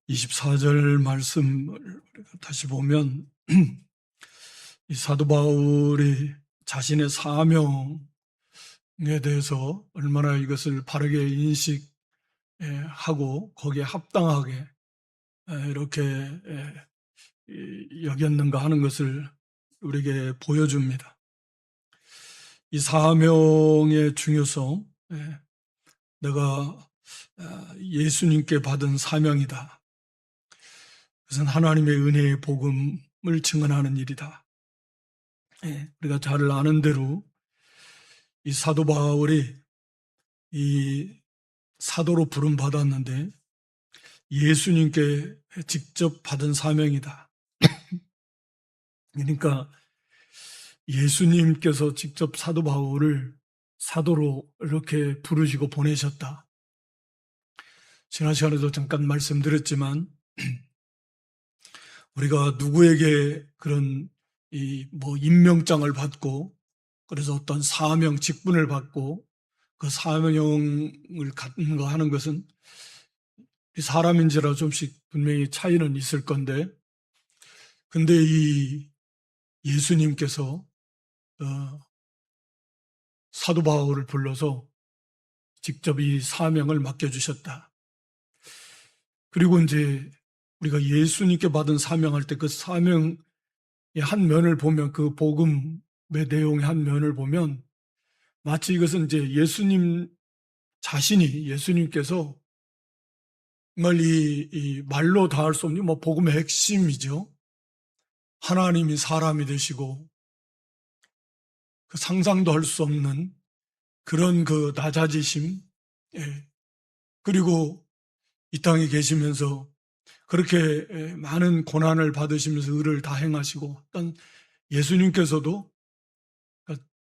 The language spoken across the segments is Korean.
24절 말씀을 다시 보면 이 사도 바울이 자신의 사명에 대해서 얼마나 이것을 바르게 인식하고 거기에 합당하게 이렇게 여겼는가 하는 것을 우리에게 보여줍니다. 이 사명의 중요성, 내가 예수님께 받은 사명이다. 그것은 하나님의 은혜의 복음을 증언하는 일이다. 우리가 잘 아는 대로 이 사도 바울이 이 사도로 부름 받았는데 예수님께 직접 받은 사명이다. 그러니까 예수님께서 직접 사도 바울을 사도로 이렇게 부르시고 보내셨다. 지난 시간에도 잠깐 말씀드렸지만 우리가 누구에게 그런 임명장을 받고 그래서 어떤 사명, 직분을 받고 그 사명을 갖는 거 하는 것은 사람인지라 좀씩 분명히 차이는 있을 건데, 근데 이 예수님께서 사도 바울을 불러서 직접 이 사명을 맡겨주셨다. 그리고 이제 우리가 예수님께 받은 사명할 때 그 사명의 한 면을 보면, 그 복음의 내용의 한 면을 보면 마치 이것은 이제 예수님 자신이, 예수님께서 정말 이 말로 다 할 수 없는 복음의 핵심이죠. 하나님이 사람이 되시고 그 상상도 할 수 없는 그런 그 낮아지심, 그리고 이 땅에 계시면서 그렇게 많은 고난을 받으시면서 의를 다 행하시고, 어떤 예수님께서도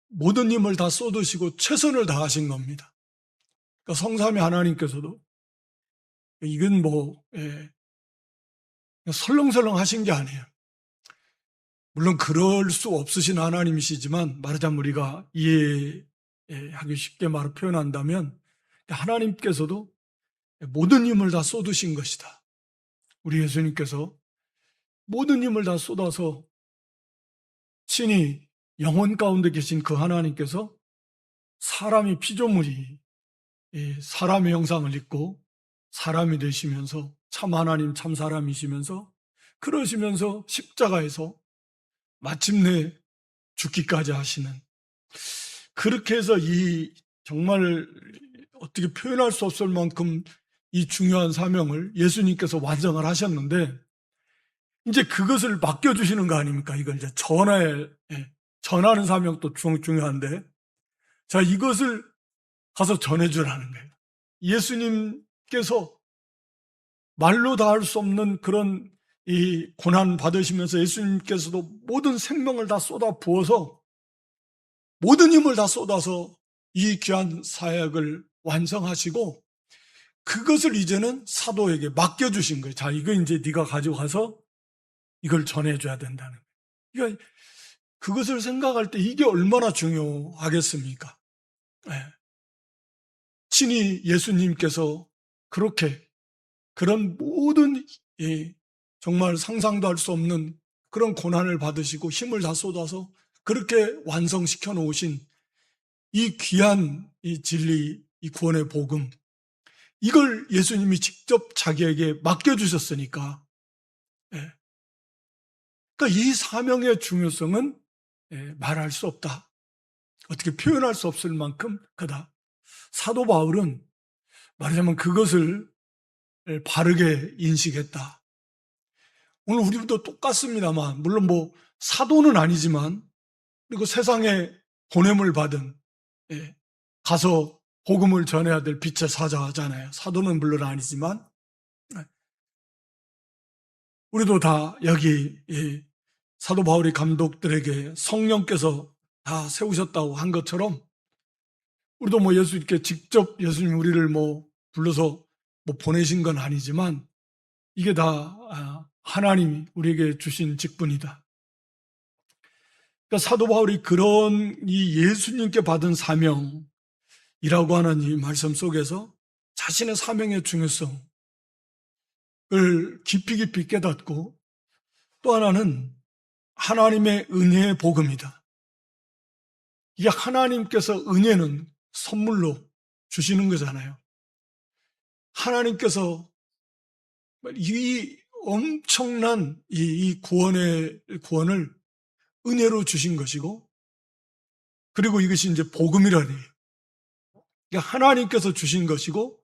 모든 힘을 다 쏟으시고 최선을 다하신 겁니다. 그러니까 성삼위 하나님께서도 이건 설렁설렁 하신 게 아니에요. 물론 그럴 수 없으신 하나님이시지만 말하자면 우리가 이해하기 쉽게 말을 표현한다면 하나님께서도 모든 힘을 다 쏟으신 것이다. 우리 예수님께서 모든 힘을 다 쏟아서 친히 영혼 가운데 계신 그 하나님께서 사람이 피조물이 사람의 형상을 입고 사람이 되시면서 참 하나님 참 사람이시면서 그러시면서 십자가에서 마침내 죽기까지 하시는, 그렇게 해서 이 정말 어떻게 표현할 수 없을 만큼 이 중요한 사명을 예수님께서 완성을 하셨는데 이제 그것을 맡겨주시는 거 아닙니까? 이걸 이제 전하는 사명도 중요한데, 자, 이것을 가서 전해주라는 거예요. 예수님께서 말로 다 할 수 없는 그런 이 고난 받으시면서 예수님께서도 모든 생명을 다 쏟아 부어서 모든 힘을 다 쏟아서 이 귀한 사역을 완성하시고 그것을 이제는 사도에게 맡겨주신 거예요. 자, 이거 이제 네가 가지고 가서 이걸 전해줘야 된다는 거예요. 그러니까 그것을 생각할 때 이게 얼마나 중요하겠습니까? 친히 예수님께서 그렇게 그런 모든 정말 상상도 할 수 없는 그런 고난을 받으시고 힘을 다 쏟아서 그렇게 완성시켜 놓으신 이 귀한 이 진리, 이 구원의 복음, 이걸 예수님이 직접 자기에게 맡겨주셨으니까, 그러니까 이 사명의 중요성은 말할 수 없다. 어떻게 표현할 수 없을 만큼 크다. 사도 바울은 말하자면 그것을 바르게 인식했다. 오늘 우리도 똑같습니다만, 물론 사도는 아니지만, 그리고 세상에 보냄을 받은, 가서 복음을 전해야 될 빛의 사자잖아요. 사도는 물론 아니지만, 우리도 다 여기 사도 바울이 감독들에게 성령께서 다 세우셨다고 한 것처럼, 우리도 예수님께 직접 예수님 우리를 불러서 보내신 건 아니지만, 이게 다 하나님이 우리에게 주신 직분이다. 그러니까 사도 바울이 그런 이 예수님께 받은 사명이라고 하는 이 말씀 속에서 자신의 사명의 중요성, 깊이 깊이 깨닫고, 또 하나는 하나님의 은혜의 복음이다. 이게 하나님께서 은혜는 선물로 주시는 거잖아요. 하나님께서 이 엄청난 이 구원을 은혜로 주신 것이고, 그리고 이것이 이제 복음이라니. 그러니까 하나님께서 주신 것이고,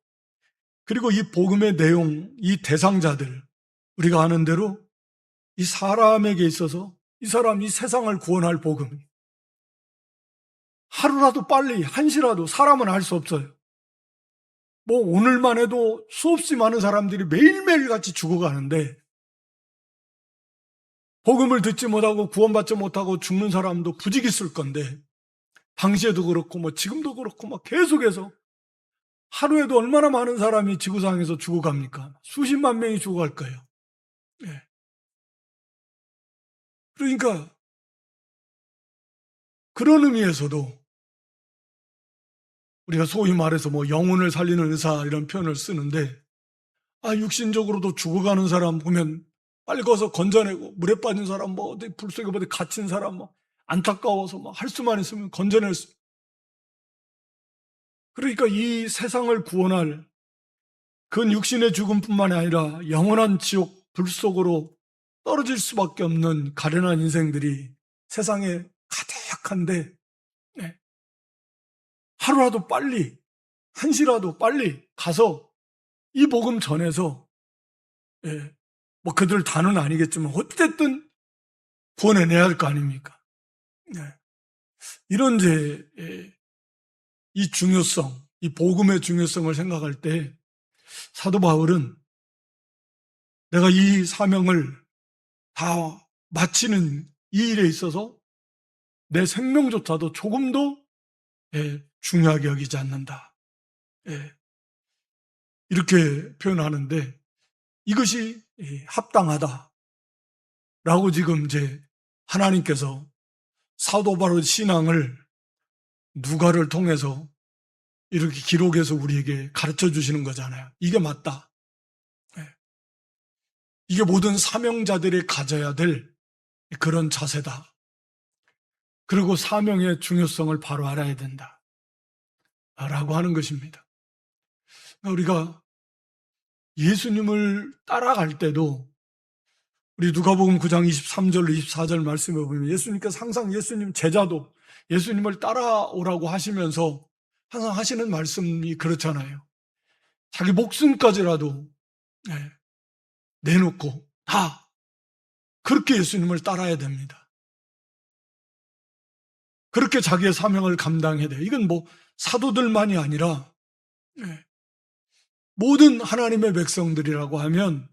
그리고 이 복음의 내용, 이 대상자들, 우리가 아는 대로 이 사람에게 있어서 이 사람이 세상을 구원할 복음. 하루라도 빨리, 한시라도 사람은 알 수 없어요. 뭐 오늘만 해도 수없이 많은 사람들이 매일매일 같이 죽어가는데, 복음을 듣지 못하고 구원받지 못하고 죽는 사람도 부지기 있을 건데, 당시에도 그렇고 뭐 지금도 그렇고 막 계속해서 하루에도 얼마나 많은 사람이 지구상에서 죽어갑니까? 수십만 명이 죽어갈 거예요. 예. 그러니까 그런 의미에서도 우리가 소위 말해서 뭐 영혼을 살리는 의사 이런 표현을 쓰는데, 육신적으로도 죽어가는 사람 보면 빨리 가서 건져내고, 물에 빠진 사람, 뭐 어디 불 속에 어디 갇힌 사람, 뭐 안타까워서 막 할 수만 있으면 건져낼 수. 그러니까 이 세상을 구원할 그 육신의 죽음뿐만 아니라 영원한 지옥 불 속으로 떨어질 수밖에 없는 가련한 인생들이 세상에 가득한데, 네. 하루라도 빨리, 한시라도 빨리 가서 이 복음 전해서, 예, 뭐 그들 다는 아니겠지만 어쨌든 구원해내야 할 거 아닙니까? 네. 이런 이 중요성, 이 복음의 중요성을 생각할 때 사도 바울은 내가 이 사명을 다 마치는 이 일에 있어서 내 생명조차도 조금도 중요하게 여기지 않는다. 이렇게 표현하는데, 이것이 합당하다라고 지금 이제 하나님께서 사도 바울 신앙을 누가를 통해서 이렇게 기록해서 우리에게 가르쳐 주시는 거잖아요. 이게 맞다. 이게 모든 사명자들이 가져야 될 그런 자세다. 그리고 사명의 중요성을 바로 알아야 된다. 라고 하는 것입니다. 우리가 예수님을 따라갈 때도 우리 누가복음 9장 23절로 24절 말씀에 보면 예수님께서 항상 예수님 제자도 예수님을 따라오라고 하시면서 항상 하시는 말씀이 그렇잖아요. 자기 목숨까지라도 내놓고 다 그렇게 예수님을 따라야 됩니다. 그렇게 자기의 사명을 감당해야 돼요. 이건 뭐 사도들만이 아니라 모든 하나님의 백성들이라고 하면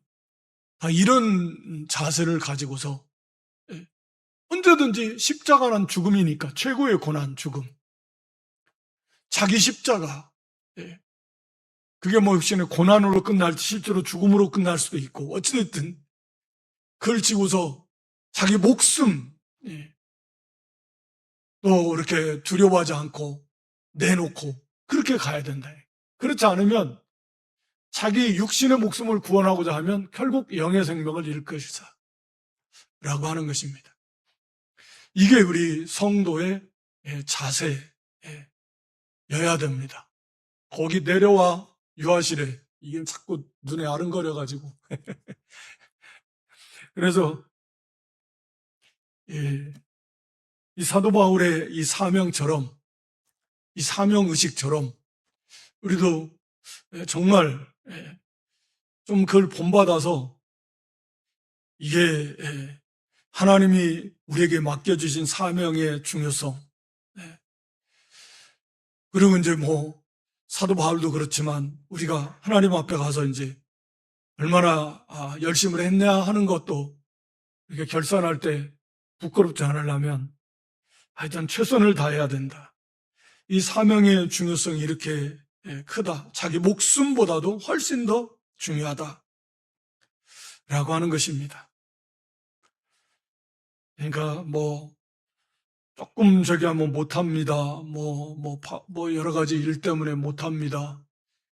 다 이런 자세를 가지고서 언제든지 십자가는 죽음이니까 최고의 고난 죽음, 자기 십자가, 그게 뭐 역시나 고난으로 끝날지 실제로 죽음으로 끝날 수도 있고 어찌됐든 그걸 지고서 자기 목숨 또 이렇게 두려워하지 않고 내놓고 그렇게 가야 된다. 그렇지 않으면 자기 육신의 목숨을 구원하고자 하면 결국 영의 생명을 잃을 것이다 라고 하는 것입니다. 이게 우리 성도의 자세여야 됩니다. 거기 내려와 유아실에 이게 자꾸 눈에 아른거려가지고 그래서 이 사도 바울의 이 사명처럼, 이 사명의식처럼 우리도 정말 좀 그걸 본받아서 이게 하나님이 우리에게 맡겨주신 사명의 중요성, 그리고 이제 뭐 사도 바울도 그렇지만 우리가 하나님 앞에 가서 이제 얼마나 열심을 했냐 하는 것도 이렇게 결산할 때 부끄럽지 않으려면 하여튼 최선을 다해야 된다. 이 사명의 중요성이 이렇게 크다. 자기 목숨보다도 훨씬 더 중요하다. 라고 하는 것입니다. 그러니까 뭐 조금 저기 하면 못합니다. 뭐 여러 가지 일 때문에 못합니다.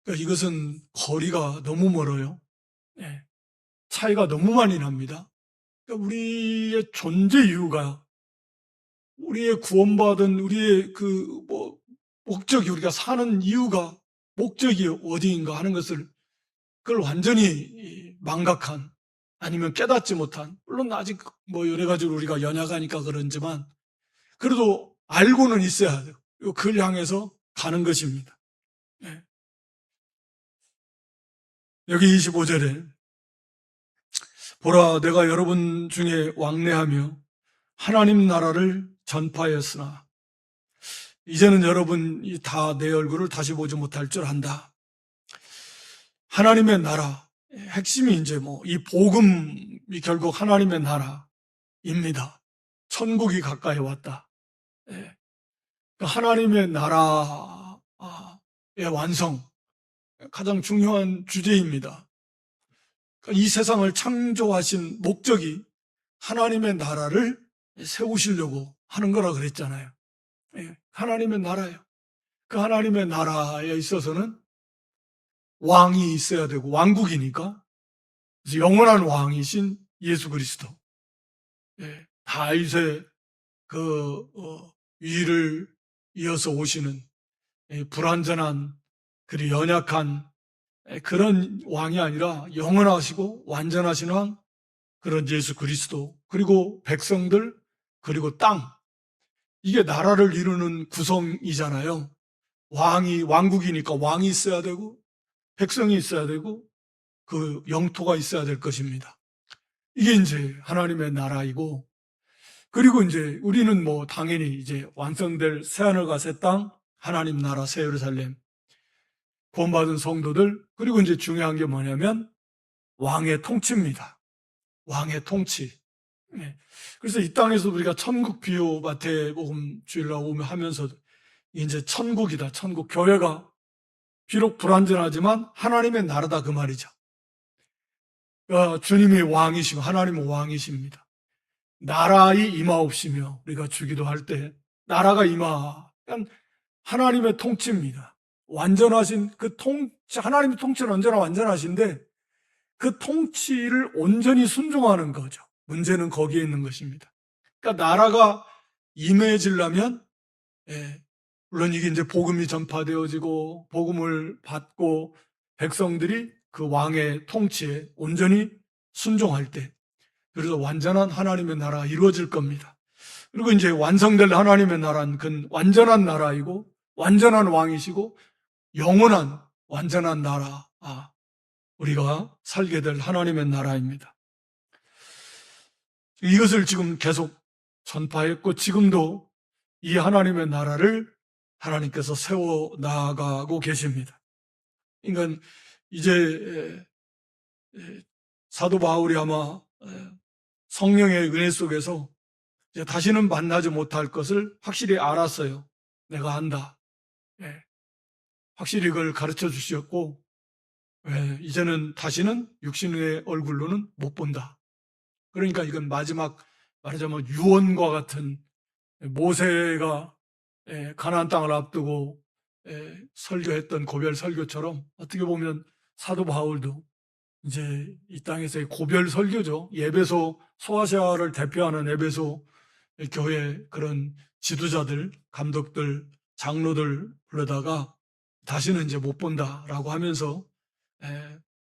그러니까 이것은 거리가 너무 멀어요. 차이가 너무 많이 납니다. 그러니까 우리의 존재 이유가, 우리의 구원받은 우리의 목적이, 우리가 사는 이유가, 목적이 어디인가 하는 것을, 그걸 완전히 망각한, 아니면 깨닫지 못한, 물론 아직 여러 가지로 우리가 연약하니까 그런지만 그래도 알고는 있어야 돼요. 그걸 향해서 가는 것입니다. 네. 여기 25절에 보라, 내가 여러분 중에 왕래하며 하나님 나라를 전파하였으나 이제는 여러분이 다 내 얼굴을 다시 보지 못할 줄 안다. 하나님의 나라, 핵심이 이제 이 복음이 결국 하나님의 나라입니다. 천국이 가까이 왔다. 하나님의 나라의 완성, 가장 중요한 주제입니다. 이 세상을 창조하신 목적이 하나님의 나라를 세우시려고 하는 거라 그랬잖아요. 하나님의 나라예요. 그 하나님의 나라에 있어서는 왕이 있어야 되고, 왕국이니까 영원한 왕이신 예수 그리스도, 다윗의 위를 이어서 오시는 불완전한, 그리고 연약한 그런 왕이 아니라 영원하시고 완전하신 왕, 그런 예수 그리스도, 그리고 백성들, 그리고 땅, 이게 나라를 이루는 구성이잖아요. 왕국이니까 왕이 있어야 되고, 백성이 있어야 되고, 그 영토가 있어야 될 것입니다. 이게 이제 하나님의 나라이고, 그리고 이제 우리는 당연히 이제 완성될 새하늘과 새 땅, 하나님 나라 새 예루살렘, 구원받은 성도들, 그리고 이제 중요한 게 뭐냐면 왕의 통치입니다. 왕의 통치. 그래서 이 땅에서 우리가 천국 비유 마태복음 주일날 오면 하면서 이제 천국이다, 천국. 교회가 비록 불완전하지만 하나님의 나라다, 그 말이죠. 주님이 왕이시고 하나님은 왕이십니다. 나라의 임하옵시며, 우리가 주기도 할 때 나라가 임하, 하나님의 통치입니다. 완전하신 하나님의 통치는 언제나 완전하신데 그 통치를 온전히 순종하는 거죠. 문제는 거기에 있는 것입니다. 그러니까 나라가 임해지려면, 물론 이게 이제 복음이 전파되어지고 복음을 받고 백성들이 그 왕의 통치에 온전히 순종할 때, 그래서 완전한 하나님의 나라가 이루어질 겁니다. 그리고 이제 완성될 하나님의 나라는 그 완전한 나라이고, 완전한 왕이시고, 영원한 완전한 나라, 우리가 살게 될 하나님의 나라입니다. 이것을 지금 계속 전파했고, 지금도 이 하나님의 나라를 하나님께서 세워 나가고 계십니다. 그러니까 이제 사도 바울이 아마 성령의 은혜 속에서 이제 다시는 만나지 못할 것을 확실히 알았어요. 내가 안다. 확실히 그걸 가르쳐 주셨고, 이제는 다시는 육신의 얼굴로는 못 본다. 그러니까 이건 마지막, 말하자면 유언과 같은, 모세가 가나안 땅을 앞두고 설교했던 고별 설교처럼, 어떻게 보면 사도 바울도 이제 이 땅에서의 고별 설교죠. 에베소, 소아시아를 대표하는 에베소 교회 그런 지도자들, 감독들, 장로들 불러다가 다시는 이제 못 본다라고 하면서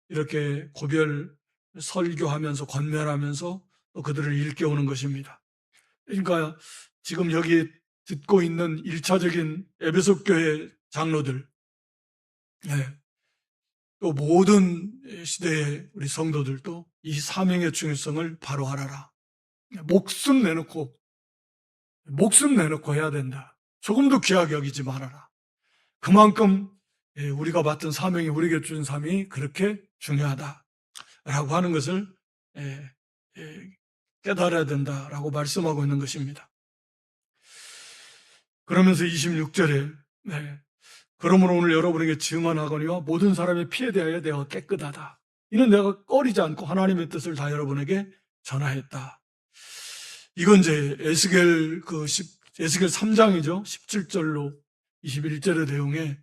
이렇게 고별 설교하면서 권면하면서 또 그들을 일깨우는 것입니다. 그러니까 지금 여기 듣고 있는 1차적인 에베소 교회 장로들, 또 모든 시대의 우리 성도들도 이 사명의 중요성을 바로 알아라. 목숨 내놓고 해야 된다. 조금도 귀하게 여기지 말아라. 그만큼 우리가 맡은 사명이, 우리에게 주신 사명이 그렇게 중요하다라고 하는 것을 깨달아야 된다라고 말씀하고 있는 것입니다. 그러면서 26절에 그러므로 오늘 여러분에게 증언하거니와 모든 사람의 피에 대하여 내가 깨끗하다. 이는 내가 꺼리지 않고 하나님의 뜻을 다 여러분에게 전하였다. 이건 이제 에스겔 3장이죠. 17절로 21절의 내용에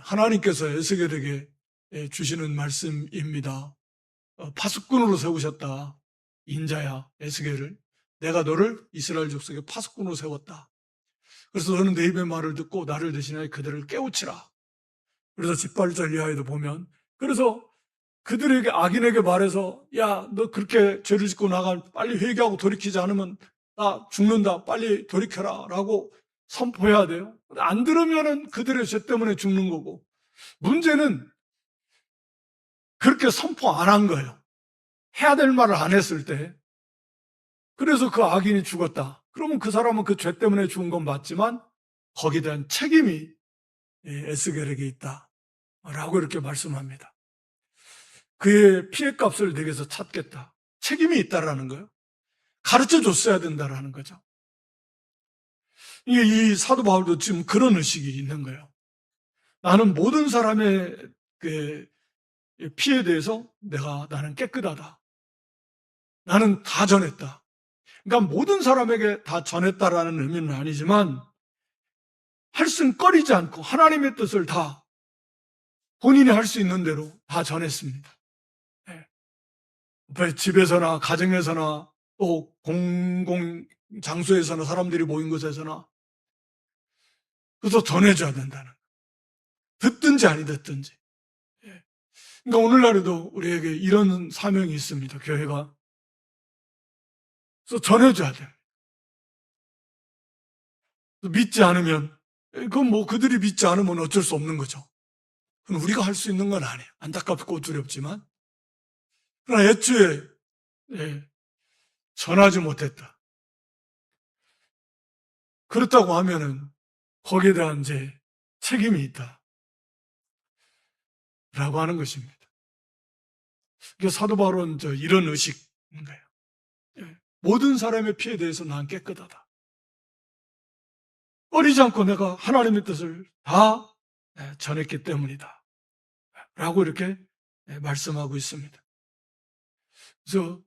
하나님께서 에스겔에게 주시는 말씀입니다. 파수꾼으로 세우셨다. 인자야, 에스겔을. 내가 너를 이스라엘 족속의 파수꾼으로 세웠다. 그래서 너는 내 입의 말을 듣고 나를 대신하여 그들을 깨우치라. 그래서 18절 이하에도 보면, 그래서 그들에게, 악인에게 말해서, 야, 너 그렇게 죄를 짓고 나가, 빨리 회개하고 돌이키지 않으면 나 죽는다. 빨리 돌이켜라. 라고 선포해야 돼요. 안 들으면은 그들의 죄 때문에 죽는 거고, 문제는 그렇게 선포 안 한 거예요. 해야 될 말을 안 했을 때. 그래서 그 악인이 죽었다. 그러면 그 사람은 그 죄 때문에 죽은 건 맞지만 거기에 대한 책임이 에스겔에게 있다. 라고 이렇게 말씀합니다. 그의 피해값을 내게서 찾겠다. 책임이 있다라는 거예요. 가르쳐 줬어야 된다라는 거죠. 이 사도 바울도 지금 그런 의식이 있는 거예요. 나는 모든 사람의 그 피해에 대해서 나는 깨끗하다. 나는 다 전했다. 그러니까 모든 사람에게 다 전했다라는 의미는 아니지만 할 수는 꺼리지 않고 하나님의 뜻을 다 본인이 할 수 있는 대로 다 전했습니다. 네. 집에서나 가정에서나 또 공공 장소에서나 사람들이 모인 곳에서나 그래서 전해줘야 된다는 거예요. 듣든지 아니 듣든지. 그러니까 오늘날에도 우리에게 이런 사명이 있습니다. 교회가. 그래서 전해줘야 돼요. 믿지 않으면, 그건 뭐 그들이 믿지 않으면 어쩔 수 없는 거죠. 그건 우리가 할 수 있는 건 아니에요. 안타깝고 두렵지만. 그러나 애초에 전하지 못했다. 그렇다고 하면은 거기에 대한 이제 책임이 있다. 라고 하는 것입니다. 사도 바울은 이런 의식인 거예요. 모든 사람의 피해에 대해서 난 깨끗하다. 꺼리지 않고 내가 하나님의 뜻을 다 전했기 때문이다. 라고 이렇게 말씀하고 있습니다. 그래서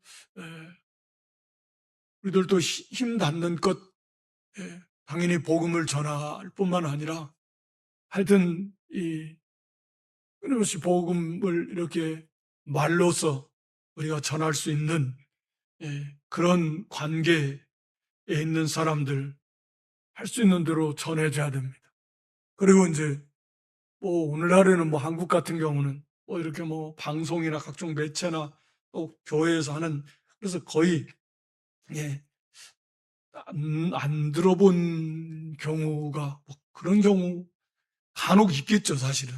우리들도 힘 닿는 것, 당연히 복음을 전할 뿐만 아니라 하여튼 끊임없이 복음을 이렇게 말로서 우리가 전할 수 있는 그런 관계에 있는 사람들 할 수 있는 대로 전해줘야 됩니다. 그리고 이제 오늘날에는 한국 같은 경우는 이렇게 방송이나 각종 매체나 또 교회에서 하는, 그래서 거의 안 들어본 경우가 그런 경우 간혹 있겠죠, 사실은.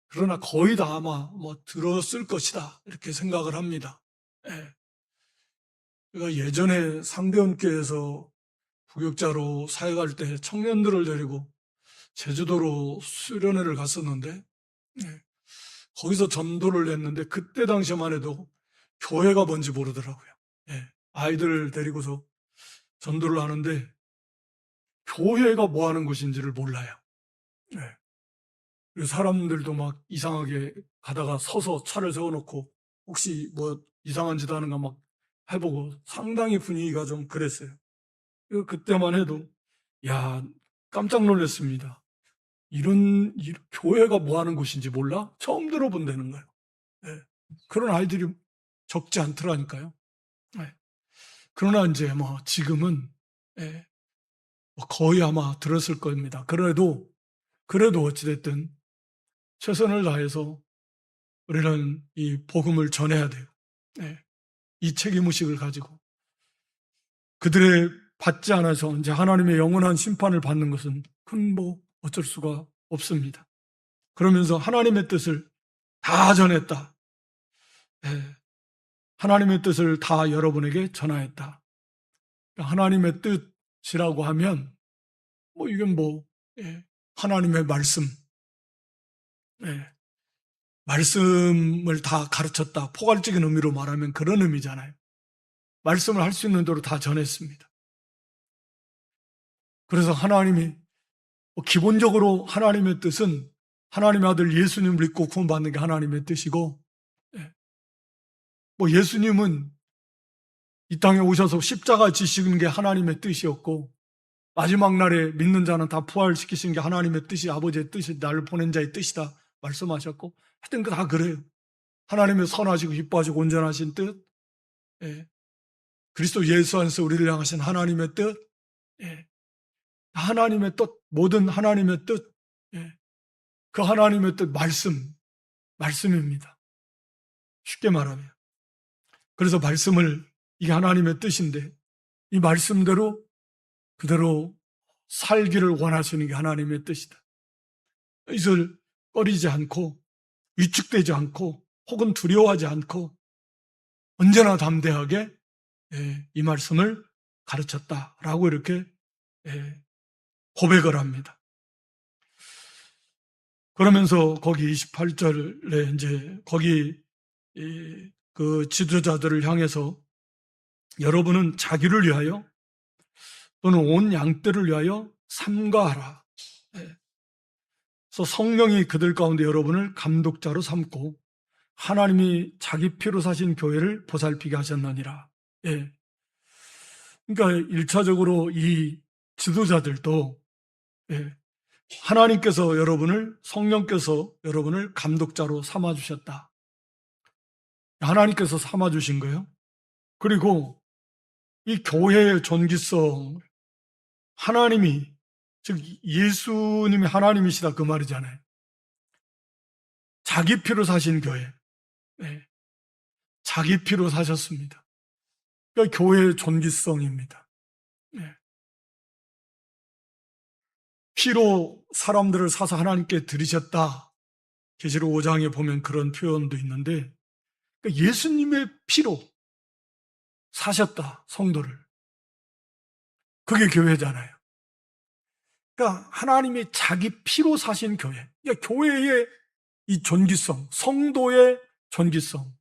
그러나 거의 다 아마 들었을 것이다 이렇게 생각을 합니다. 제가 예전에 상대원교회에서 부역자로 사역할 때 청년들을 데리고 제주도로 수련회를 갔었는데 거기서 전도를 했는데 그때 당시만 해도 교회가 뭔지 모르더라고요. 아이들을 데리고서 전도를 하는데 교회가 뭐 하는 곳인지를 몰라요. 그리고 사람들도 막 이상하게 가다가 서서 차를 세워놓고 혹시 이상한 짓 하는가 막 해보고 상당히 분위기가 좀 그랬어요. 그때만 해도 깜짝 놀랐습니다. 이런 교회가 뭐 하는 곳인지 몰라? 처음 들어본다는 거예요. 그런 아이들이 적지 않더라니까요. 그러나 이제 지금은 거의 아마 들었을 겁니다. 그래도 어찌됐든 최선을 다해서 우리는 이 복음을 전해야 돼요. 이 책임의식을 가지고 그들의 받지 않아서 이제 하나님의 영원한 심판을 받는 것은 큰 어쩔 수가 없습니다. 그러면서 하나님의 뜻을 다 전했다. 하나님의 뜻을 다 여러분에게 전하였다. 하나님의 뜻이라고 하면 이건 하나님의 말씀, 말씀을 다 가르쳤다. 포괄적인 의미로 말하면 그런 의미잖아요. 말씀을 할 수 있는 대로 다 전했습니다. 그래서 하나님이 기본적으로 하나님의 뜻은 하나님의 아들 예수님을 믿고 구원받는 게 하나님의 뜻이고, 예수님은 이 땅에 오셔서 십자가 지시는 게 하나님의 뜻이었고, 마지막 날에 믿는 자는 다 부활시키신 게 하나님의 뜻이, 아버지의 뜻이, 나를 보낸 자의 뜻이다 말씀하셨고, 하여튼 다 그래요. 하나님의 선하시고 기뻐하시고 온전하신 뜻, 예. 그리스도 예수 안에서 우리를 향하신 하나님의 뜻, 예. 하나님의 뜻, 모든 하나님의 뜻, 예. 그 하나님의 뜻 말씀입니다. 쉽게 말하면. 그래서 말씀을, 이게 하나님의 뜻인데 이 말씀대로 그대로 살기를 원하시는 게 하나님의 뜻이다. 이것을 꺼리지 않고 위축되지 않고 혹은 두려워하지 않고 언제나 담대하게 이 말씀을 가르쳤다라고 이렇게 고백을 합니다. 그러면서 거기 28절에 이제 거기 그 지도자들을 향해서 여러분은 자기를 위하여 또는 온 양떼를 위하여 삼가하라. 그래서 성령이 그들 가운데 여러분을 감독자로 삼고 하나님이 자기 피로 사신 교회를 보살피게 하셨느니라. 예. 그러니까 1차적으로 이 지도자들도 하나님께서 성령께서 여러분을 감독자로 삼아주셨다. 하나님께서 삼아주신 거예요. 그리고 이 교회의 존귀성, 하나님이, 즉 예수님이 하나님이시다 그 말이잖아요. 자기 피로 사신 교회, 자기 피로 사셨습니다. 그러니까 교회의 존귀성입니다. 피로 사람들을 사서 하나님께 드리셨다. 계시록 5장에 보면 그런 표현도 있는데, 그러니까 예수님의 피로 사셨다, 성도를. 그게 교회잖아요. 그러니까 하나님이 자기 피로 사신 교회. 그러니까 교회의 이 존귀성, 성도의 존귀성.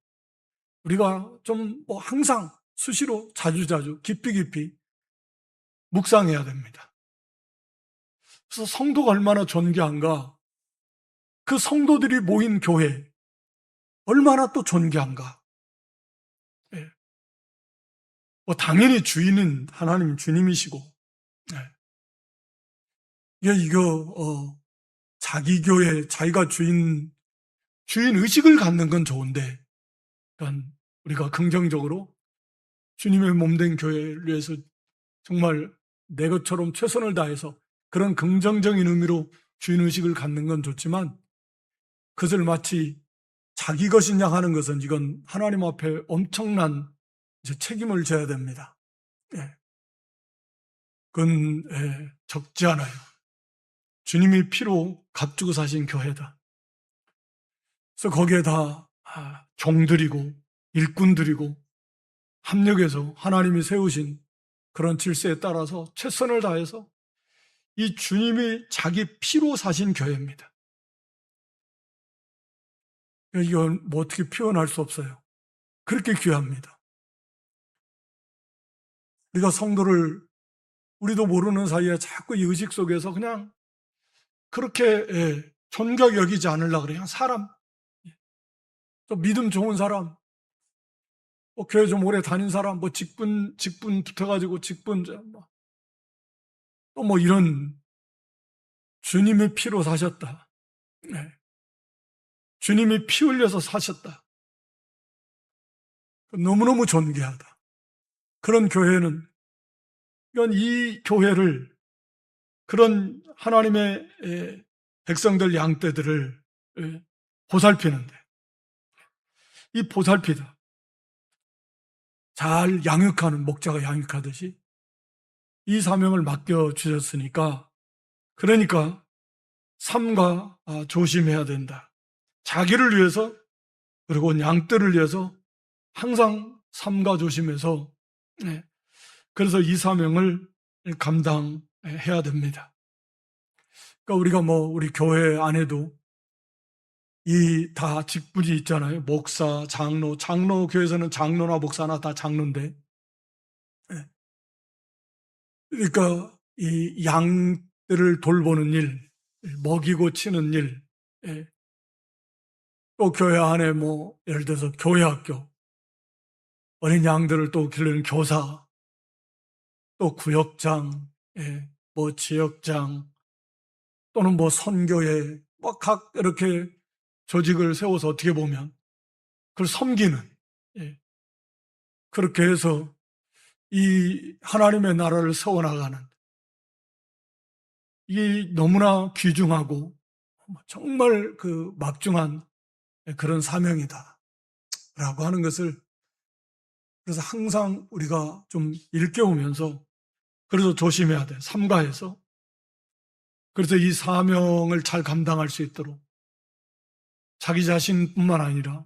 우리가 좀 항상 수시로 자주자주 깊이 묵상해야 됩니다. 그래서 성도가 얼마나 존귀한가, 그 성도들이 모인 교회 얼마나 또 존귀한가. 당연히 주인은 하나님 주님이시고, 자기 교회, 자기가 주인 의식을 갖는 건 좋은데, 그러니까 우리가 긍정적으로 주님의 몸된 교회를 위해서 정말 내 것처럼 최선을 다해서 그런 긍정적인 의미로 주인 의식을 갖는 건 좋지만, 그것을 마치 자기 것인 양 하는 것은 이건 하나님 앞에 엄청난 책임을 져야 됩니다. 그건 적지 않아요. 주님이 피로 값주고 사신 교회다. 그래서 거기에다 종들이고 일꾼들이고 합력해서 하나님이 세우신 그런 질서에 따라서 최선을 다해서 이 주님이 자기 피로 사신 교회입니다. 이건 뭐 어떻게 표현할 수 없어요. 그렇게 귀합니다. 우리가 성도를 우리도 모르는 사이에 자꾸 이 의식 속에서 그냥 그렇게 존귀하게 여기지 않으려고 그래요. 사람, 또 믿음 좋은 사람, 교회 좀 오래 다닌 사람, 직분 붙어가지고 또 이런 주님의 피로 사셨다. 주님이 피 흘려서 사셨다. 너무너무 존귀하다. 그런 교회는, 이건 이 교회를, 그런 하나님의 백성들 양떼들을 보살피는데, 이 보살피다. 잘 양육하는 목자가 양육하듯이 이 사명을 맡겨주셨으니까, 그러니까 삼가 조심해야 된다. 자기를 위해서, 그리고 양떼를 위해서 항상 삼가 조심해서, 그래서 이 사명을 감당해야 됩니다. 그러니까 우리가 우리 교회 안에도 이 다 직분이 있잖아요. 목사, 장로 교회에서는 장로나 목사나 다 장로인데, 그러니까 이 양들을 돌보는 일, 먹이고 치는 일, 또 교회 안에 예를 들어서 교회학교, 어린 양들을 또 기르는 교사, 또 구역장, 지역장, 또는 선교회, 각 이렇게 조직을 세워서 어떻게 보면 그걸 섬기는, 예, 그렇게 해서 이 하나님의 나라를 세워나가는, 이게 너무나 귀중하고 정말 그 막중한 그런 사명이다 라고 하는 것을, 그래서 항상 우리가 좀 일깨우면서, 그래서 조심해야 돼, 삼가해서. 그래서 이 사명을 잘 감당할 수 있도록 자기 자신뿐만 아니라,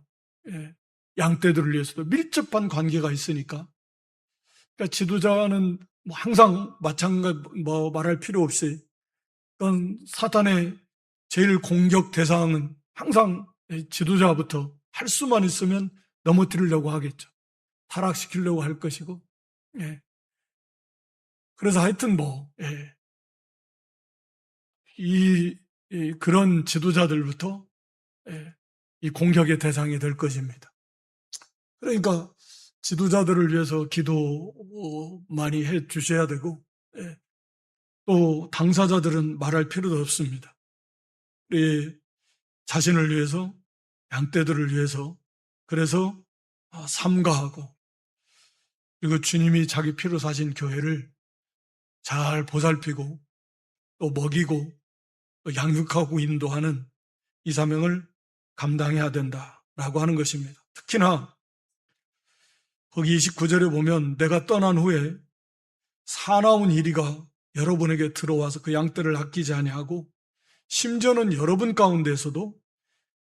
예, 양떼들을 위해서도 밀접한 관계가 있으니까. 그러니까 지도자는 뭐 항상 마찬가지, 뭐 말할 필요 없이, 그건 사탄의 제일 공격 대상은 항상 지도자부터 할 수만 있으면 넘어뜨리려고 하겠죠. 타락시키려고 할 것이고, 예. 그래서 하여튼 뭐, 예. 그런 지도자들부터, 예, 이 공격의 대상이 될 것입니다. 그러니까 지도자들을 위해서 기도 많이 해 주셔야 되고, 예, 또 당사자들은 말할 필요도 없습니다. 우리 자신을 위해서, 양떼들을 위해서, 그래서 삼가하고, 그리고 주님이 자기 피로 사신 교회를 잘 보살피고 또 먹이고 또 양육하고 인도하는 이 사명을 감당해야 된다라고 하는 것입니다. 특히나 거기 29절에 보면 내가 떠난 후에 사나운 이리가 여러분에게 들어와서 그 양떼를 아끼지 아니하고 심지어는 여러분 가운데에서도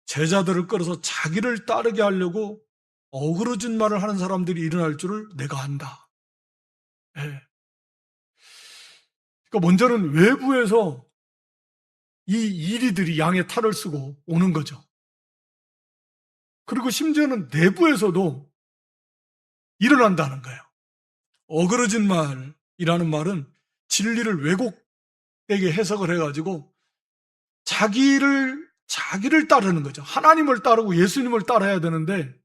제자들을 끌어서 자기를 따르게 하려고 어그러진 말을 하는 사람들이 일어날 줄을 내가 안다. 예. 그러니까 먼저는 외부에서 이 이리들이 양의 탈을 쓰고 오는 거죠. 그리고 심지어는 내부에서도 일어난다는 거예요. 어그러진 말이라는 말은 진리를 왜곡되게 해석을 해가지고 자기를 따르는 거죠. 하나님을 따르고 예수님을 따라야 되는데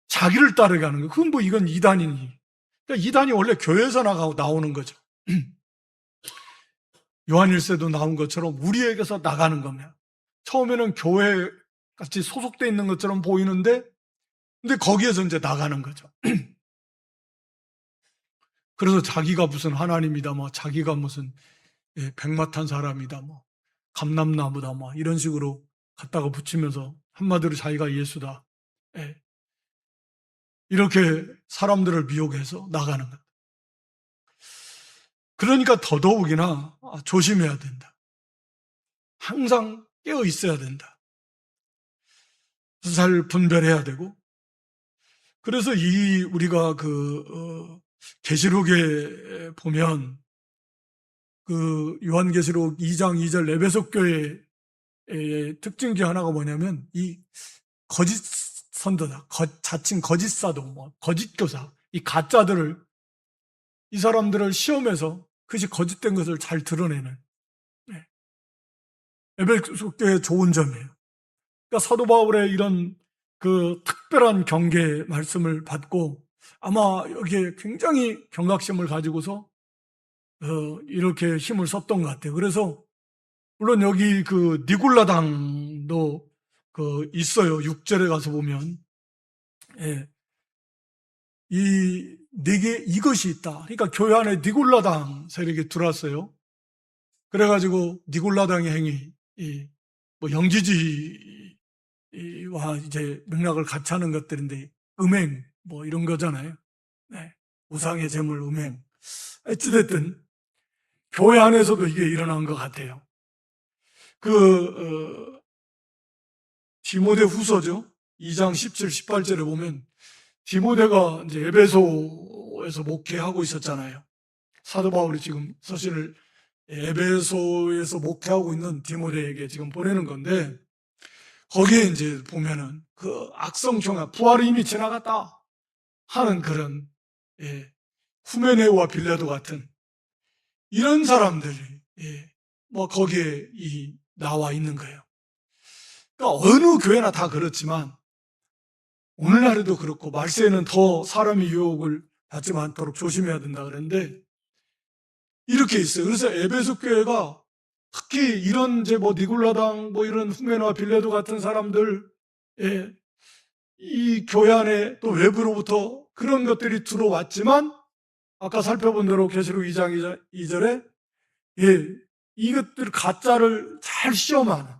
자기를 따르게 하는 거예요. 그건 뭐 이건 이단이니. 그러니까 이단이 원래 교회에서 나오는 거죠. 요한일서에도 나온 것처럼 우리에게서 나가는 겁니다. 처음에는 교회 같이 소속돼 있는 것처럼 보이는데, 근데 거기에서 이제 나가는 거죠. 그래서 자기가 무슨 하나님이다, 뭐 자기가 무슨 백마탄 사람이다, 뭐 감람나무다, 뭐 이런 식으로 갖다가 붙이면서 한마디로 자기가 예수다. 예. 이렇게 사람들을 미혹해서 나가는 것. 그러니까 더더욱이나 조심해야 된다. 항상 깨어 있어야 된다. 잘 분별해야 되고. 그래서 우리가 계시록에 보면 그 요한계시록 2장 2절 에베소 교회의 특징 중 하나가 뭐냐면 이 거짓 선도자, 자칭 거짓 사도, 뭐 거짓 교사, 이 가짜들을, 이 사람들을 시험해서 그것이 거짓된 것을 잘 드러내는, 네, 에베소 교회의 좋은 점이에요. 그러니까 사도 바울의 이런 그 특별한 경계 말씀을 받고 아마 여기에 굉장히 경각심을 가지고서 이렇게 힘을 썼던 것 같아요. 그래서 물론 여기 그 니골라당도 있어요. 6절에 가서 보면, 예, 내게 이것이 있다. 그러니까 교회 안에 니골라당 세력이 들어왔어요. 그래가지고 니골라당의 행위, 뭐 영지주의와 이제 맥락을 같이 하는 것들인데 음행 뭐 이런 거잖아요. 네. 우상의 제물 음행. 어찌됐든 교회 안에서도 이게 일어난 것 같아요. 디모데 후서죠. 2장 17, 18절에 보면 디모데가 이제 에베소에서 목회하고 있었잖아요. 사도 바울이 지금 서신을 에베소에서 목회하고 있는 디모데에게 지금 보내는 건데, 거기에 이제 보면은 그 악성종아, 부활의 이미 지나갔다 하는 그런, 후메네오와 빌레도 같은 이런 사람들이, 뭐 거기에 나와 있는 거예요. 그러니까 어느 교회나 다 그렇지만 오늘날에도 그렇고 말세에는 더 사람의 유혹을 받지 않도록 조심해야 된다 그랬는데 이렇게 있어요. 그래서 에베소 교회가 특히 이런 이제 뭐 니골라당 뭐 이런 후메네와 빌레도 같은 사람들, 이 교회 안에 또 외부로부터 그런 것들이 들어왔지만 아까 살펴본 대로 계시록 2장 2절에 이것들 가짜를 잘 시험하는,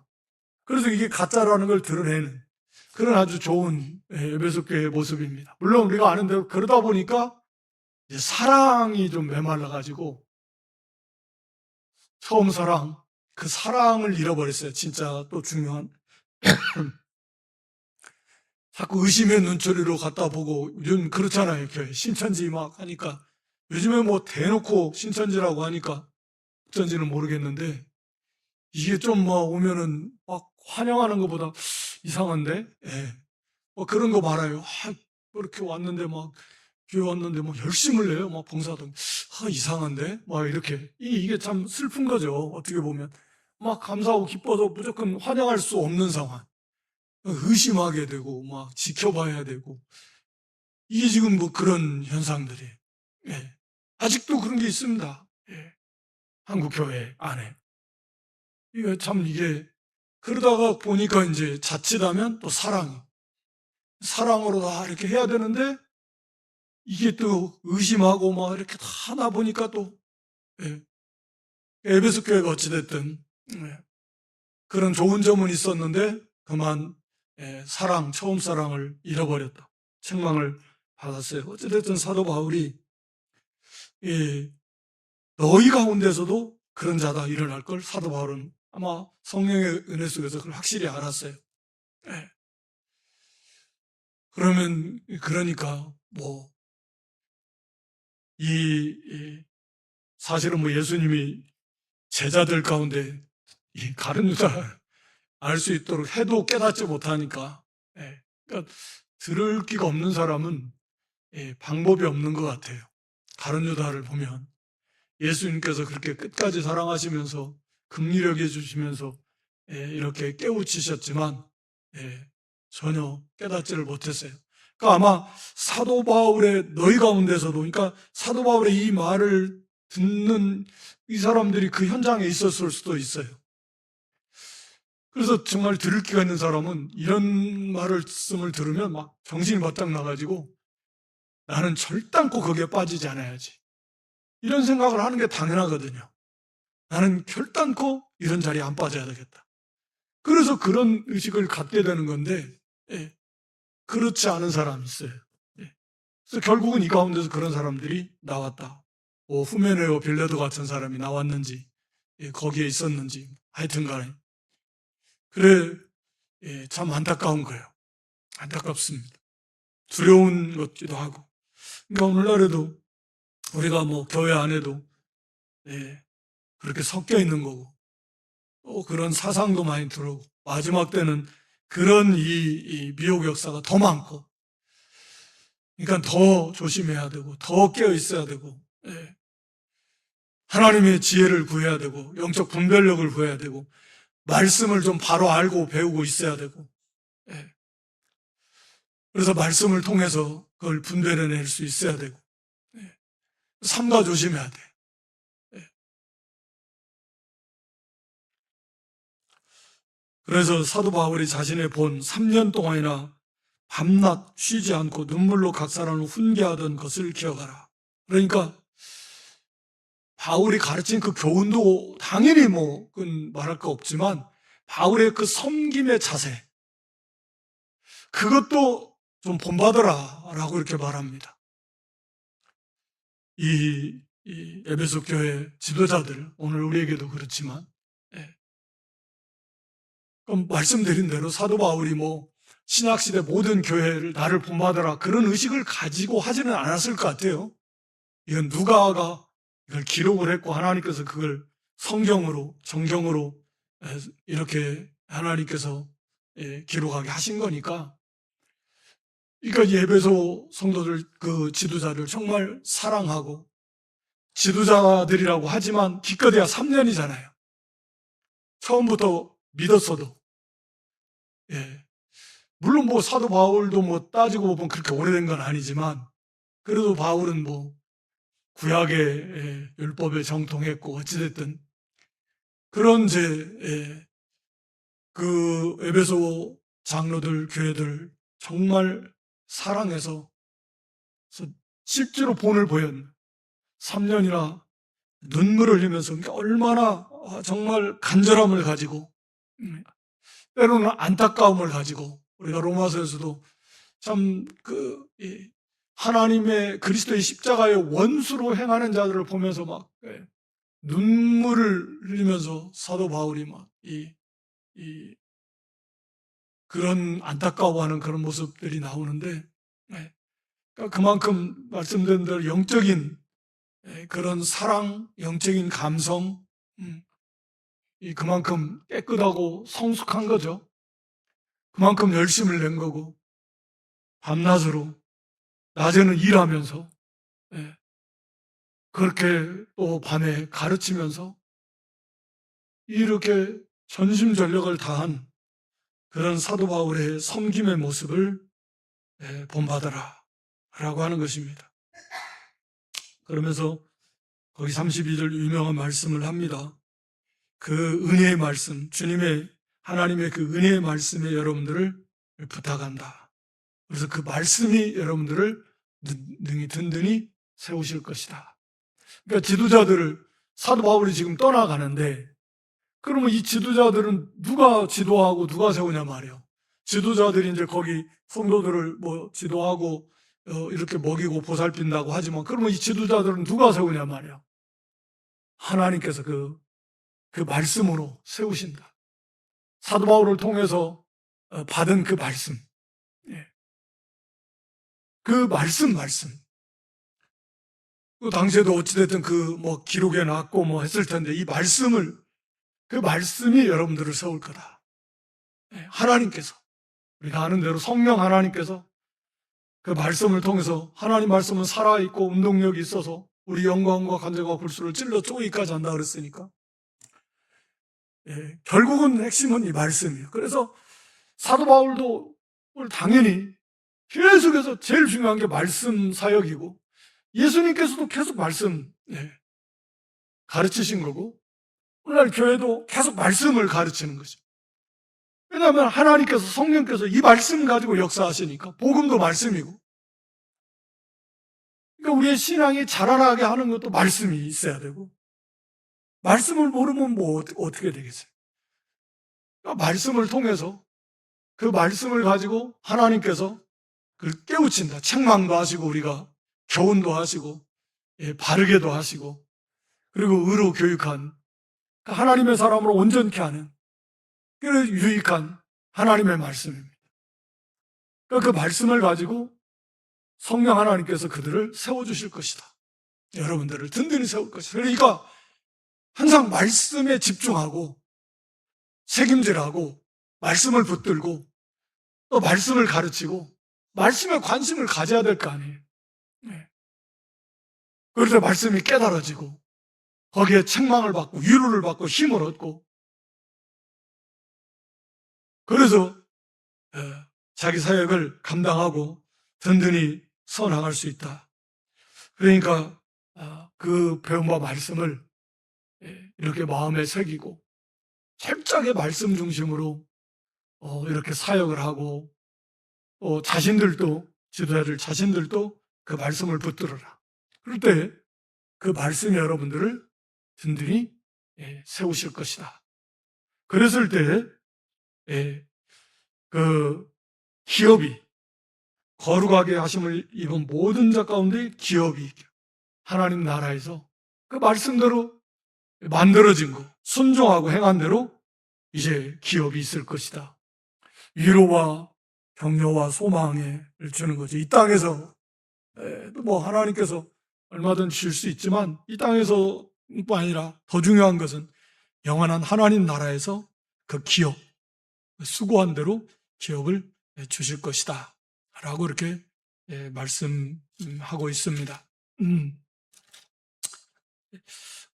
그래서 이게 가짜라는 걸 드러내는 그런 아주 좋은 에베소 교회의 모습입니다. 물론 우리가 아는 대로 그러다 보니까 이제 사랑이 좀 메말라가지고 처음 사랑, 그 사랑을 잃어버렸어요. 진짜 또 중요한 자꾸 의심의 눈초리로 갖다 보고, 요즘 그렇잖아요. 교회 신천지 막 하니까 요즘에 뭐 대놓고 신천지라고 하니까 어쩐지는 모르겠는데 이게 좀 막 오면은 막 환영하는 것보다 이상한데, 뭐 그런 거 말아요. 뭐 이렇게 왔는데 막 교회 왔는데 막 열심을 내요. 막 봉사도 이상한데, 막 이렇게 이게 참 슬픈 거죠. 어떻게 보면 막 감사하고 기뻐서 무조건 환영할 수 없는 상황, 의심하게 되고 막 지켜봐야 되고, 이게 지금 뭐 그런 현상들이 아직도 그런 게 있습니다. 한국 교회 안에. 이게 참 이게 그러다가 보니까 이제 자칫하면 또 사랑으로 다 이렇게 해야 되는데 이게 또 의심하고 막 이렇게 다 하다 보니까 또 에베소 교회가 어찌됐든 그런 좋은 점은 있었는데 그만 처음 사랑을 잃어버렸다, 책망을 받았어요. 어찌됐든 사도 바울이 너희 가운데서도 그런 자다 일어날 걸 사도 바울은 아마 성령의 은혜 속에서 그걸 확실히 알았어요. 그러니까 뭐 사실은 뭐 예수님이 제자들 가운데 이 가룟 유다를 알 수 있도록 해도 깨닫지 못하니까, 그러니까 들을 기가 없는 사람은 방법이 없는 것 같아요. 가룟 유다를 보면 예수님께서 그렇게 끝까지 사랑하시면서 긍휼히 해주시면서 이렇게 깨우치셨지만 전혀 깨닫지를 못했어요. 그러니까 아마 사도 바울의 너희 가운데서도, 그러니까 사도 바울의 이 말을 듣는 이 사람들이 그 현장에 있었을 수도 있어요. 그래서 정말 들을 기가 있는 사람은 이런 말씀을 들으면 막 정신이 바짝 나가지고 나는 절단코 거기에 빠지지 않아야지, 이런 생각을 하는 게 당연하거든요. 나는 결단코 이런 자리에 안 빠져야 되겠다. 그래서 그런 의식을 갖게 되는 건데 그렇지 않은 사람이 있어요. 그래서 결국은 이 가운데서 그런 사람들이 나왔다. 후메네오 빌레도 같은 사람이 나왔는지 거기에 있었는지 하여튼 간에 그래, 참 안타까운 거예요. 안타깝습니다. 두려운 것기도 하고. 그러니까 오늘날에도 우리가 뭐 교회 안에도 그렇게 섞여 있는 거고, 또 그런 사상도 많이 들어오고, 마지막 때는 그런 이 미혹 역사가 더 많고, 그러니까 더 조심해야 되고, 더 깨어 있어야 되고, 하나님의 지혜를 구해야 되고, 영적 분별력을 구해야 되고, 말씀을 좀 바로 알고 배우고 있어야 되고, 그래서 말씀을 통해서 그걸 분별해낼 수 있어야 되고, 삼가 조심해야 돼. 그래서 사도 바울이 자신의 본 3년 동안이나 밤낮 쉬지 않고 눈물로 각 사람을 훈계하던 것을 기억하라. 그러니까 바울이 가르친 그 교훈도 당연히 뭐 그건 말할 거 없지만 바울의 그 섬김의 자세, 그것도 좀 본받으라 라고 이렇게 말합니다. 이 에베소 교회 지도자들, 오늘 우리에게도 그렇지만 그럼 말씀드린 대로 사도 바울이 뭐 신약시대 모든 교회를 나를 본받아라 그런 의식을 가지고 하지는 않았을 것 같아요. 이건 누가가 이걸 기록을 했고 하나님께서 그걸 성경으로, 정경으로 이렇게 하나님께서 기록하게 하신 거니까, 그러니까 예배소 성도들 그 지도자를 정말 사랑하고, 지도자들이라고 하지만 기껏해야 3년이잖아요. 처음부터 믿었어도. 물론 뭐 사도 바울도 뭐 따지고 보면 그렇게 오래된 건 아니지만, 그래도 바울은 뭐 구약의 율법에 정통했고 어찌됐든 그런 그 에베소 장로들, 교회들 정말 사랑해서 실제로 본을 보였는 3년이나 눈물을 흘리면서 얼마나 정말 간절함을 가지고 때로는 안타까움을 가지고 우리가 로마서에서도 참 하나님의 그리스도의 십자가의 원수로 행하는 자들을 보면서 막 눈물을 흘리면서 사도 바울이 막 그런 안타까워하는 그런 모습들이 나오는데 그러니까 그만큼 말씀드린 대로 영적인 그런 사랑, 영적인 감성, 그만큼 깨끗하고 성숙한 거죠. 그만큼 열심을 낸 거고 밤낮으로 낮에는 일하면서 그렇게 또 밤에 가르치면서 이렇게 전심전력을 다한 그런 사도 바울의 섬김의 모습을 본받아라 라고 하는 것입니다. 그러면서 거기 32절 유명한 말씀을 합니다. 그 은혜의 말씀, 하나님의 그 은혜의 말씀에 여러분들을 부탁한다. 그래서 그 말씀이 여러분들을 능히 든든히 세우실 것이다. 그러니까 지도자들을, 사도 바울이 지금 떠나가는데 그러면 이 지도자들은 누가 지도하고 누가 세우냐 말이에요. 지도자들이 이제 거기 성도들을 지도하고 이렇게 먹이고 보살핀다고 하지만 그러면 이 지도자들은 누가 세우냐 말이에요. 하나님께서 그 말씀으로 세우신다. 사도 바울을 통해서 받은 그 말씀. 그 말씀. 그 당시에도 어찌됐든 기록에 났고 했을 텐데 그 말씀이 여러분들을 세울 거다. 하나님께서, 우리가 아는 대로 성령 하나님께서 그 말씀을 통해서 하나님 말씀은 살아있고 운동력이 있어서 우리 영광과 간절과 불수를 찔러 쪼기까지 한다 그랬으니까 결국은 핵심은 이 말씀이에요. 그래서 사도 바울도 당연히 계속해서 제일 중요한 게 말씀 사역이고 예수님께서도 계속 말씀 가르치신 거고 오늘날 교회도 계속 말씀을 가르치는 거죠. 왜냐하면 하나님께서 성령께서 이 말씀 가지고 역사하시니까 복음도 말씀이고 그러니까 우리의 신앙이 자라나게 하는 것도 말씀이 있어야 되고 말씀을 모르면 어떻게 되겠어요? 그러니까 말씀을 통해서 그 말씀을 가지고 하나님께서 그걸 깨우친다. 책망도 하시고 우리가 교훈도 하시고 바르게도 하시고 그리고 의로 교육한 하나님의 사람으로 온전케 하는 그래서 유익한 하나님의 말씀입니다. 그러니까 그 말씀을 가지고 성령 하나님께서 그들을 세워주실 것이다. 여러분들을 든든히 세울 것이다. 그러니까 항상 말씀에 집중하고 책임질하고 말씀을 붙들고 또 말씀을 가르치고 말씀에 관심을 가져야 될 거 아니에요. 그래서 말씀이 깨달아지고 거기에 책망을 받고 위로를 받고 힘을 얻고 그래서 자기 사역을 감당하고 든든히 서나갈 수 있다. 그러니까 그 배움과 말씀을 이렇게 마음에 새기고 철저하게 말씀 중심으로 이렇게 사역을 하고 지도자들 자신들도 그 말씀을 붙들어라. 그럴 때 그 말씀이 여러분들을 든든히 세우실 것이다. 그랬을 때 그 기업이 거룩하게 하심을 입은 모든 자 가운데 기업이 하나님 나라에서 그 말씀대로 만들어진 거 순종하고 행한 대로 이제 기업이 있을 것이다. 위로와 격려와 소망을 주는 거죠. 이 땅에서 하나님께서 얼마든 주실 수 있지만 이 땅에서뿐 아니라 더 중요한 것은 영원한 하나님 나라에서 그 기업, 수고한 대로 기업을 주실 것이다 라고 이렇게 말씀하고 있습니다.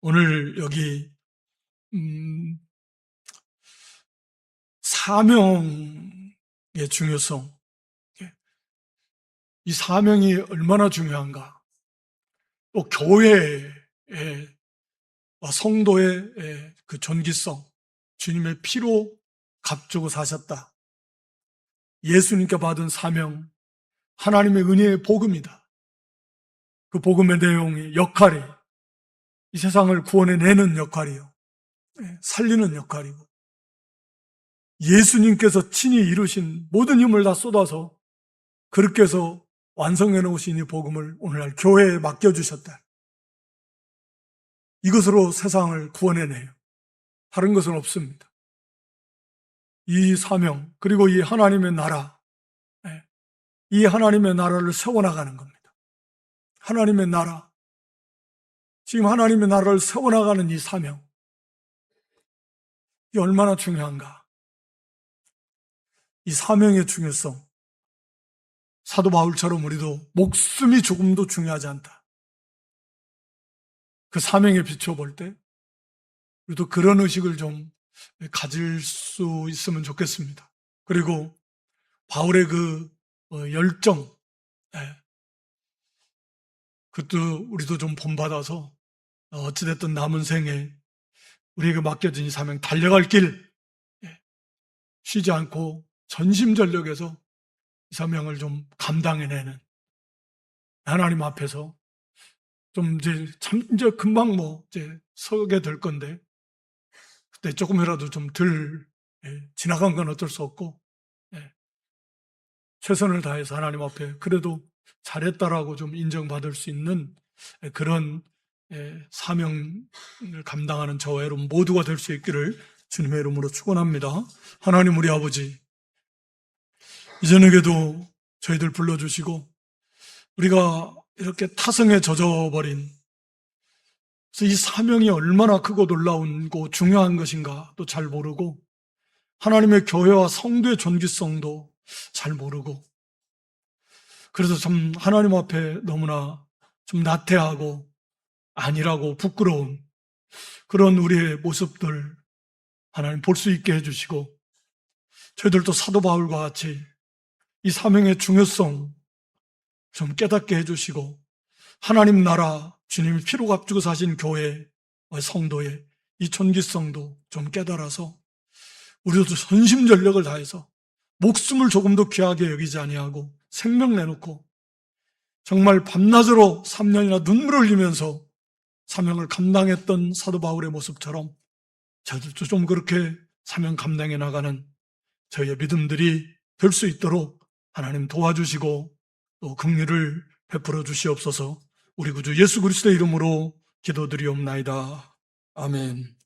오늘 여기 사명의 중요성, 이 사명이 얼마나 중요한가, 또 교회의 성도의 그 존귀성, 주님의 피로 값주고 사셨다. 예수님께 받은 사명, 하나님의 은혜의 복음이다. 그 복음의 내용이, 역할이 이 세상을 구원해내는 역할이요, 살리는 역할이고, 예수님께서 친히 이루신 모든 힘을 다 쏟아서 그렇게 해서 완성해 놓으신 이 복음을 오늘날 교회에 맡겨주셨다. 이것으로 세상을 구원해내요. 다른 것은 없습니다. 이 사명, 그리고 이 하나님의 나라, 이 하나님의 나라를 세워나가는 겁니다. 하나님의 나라, 지금 하나님의 나라를 세워나가는 이 사명, 이 얼마나 중요한가. 이 사명의 중요성, 사도 바울처럼 우리도 목숨이 조금도 중요하지 않다. 그 사명에 비춰볼 때 우리도 그런 의식을 좀 가질 수 있으면 좋겠습니다. 그리고 바울의 그 열정, 그것도 우리도 좀 본받아서 어찌됐든 남은 생에 우리에게 맡겨진 이 사명, 달려갈 길 쉬지 않고 전심전력해서 이 사명을 좀 감당해내는, 하나님 앞에서 좀 이제 금방 이제 서게 될 건데, 그때 조금이라도 좀 덜 지나간 건 어쩔 수 없고, 최선을 다해서 하나님 앞에 그래도 잘했다라고 좀 인정받을 수 있는 그런 사명을 감당하는 저와 여러분 모두가 될 수 있기를 주님의 이름으로 축원합니다. 하나님 우리 아버지, 이전에도 저희들 불러주시고 우리가 이렇게 타성에 젖어버린, 그래서 이 사명이 얼마나 크고 놀라운고 중요한 것인가 또 잘 모르고, 하나님의 교회와 성도의 존귀성도 잘 모르고, 그래서 참 하나님 앞에 너무나 좀 나태하고 아니라고 부끄러운 그런 우리의 모습들 하나님 볼 수 있게 해주시고, 저희들도 사도 바울과 같이 이 사명의 중요성 좀 깨닫게 해주시고, 하나님 나라, 주님이 피로 값주고 사신 교회와 성도의 이 존귀성도 좀 깨달아서 우리도 전심전력을 다해서 목숨을 조금도 귀하게 여기지 아니하고 생명 내놓고 정말 밤낮으로 3년이나 눈물을 흘리면서 사명을 감당했던 사도 바울의 모습처럼 저들도 좀 그렇게 사명 감당해 나가는 저희의 믿음들이 될 수 있도록 하나님 도와주시고 또 긍휼을 베풀어 주시옵소서. 우리 구주 예수 그리스도의 이름으로 기도드리옵나이다. 아멘.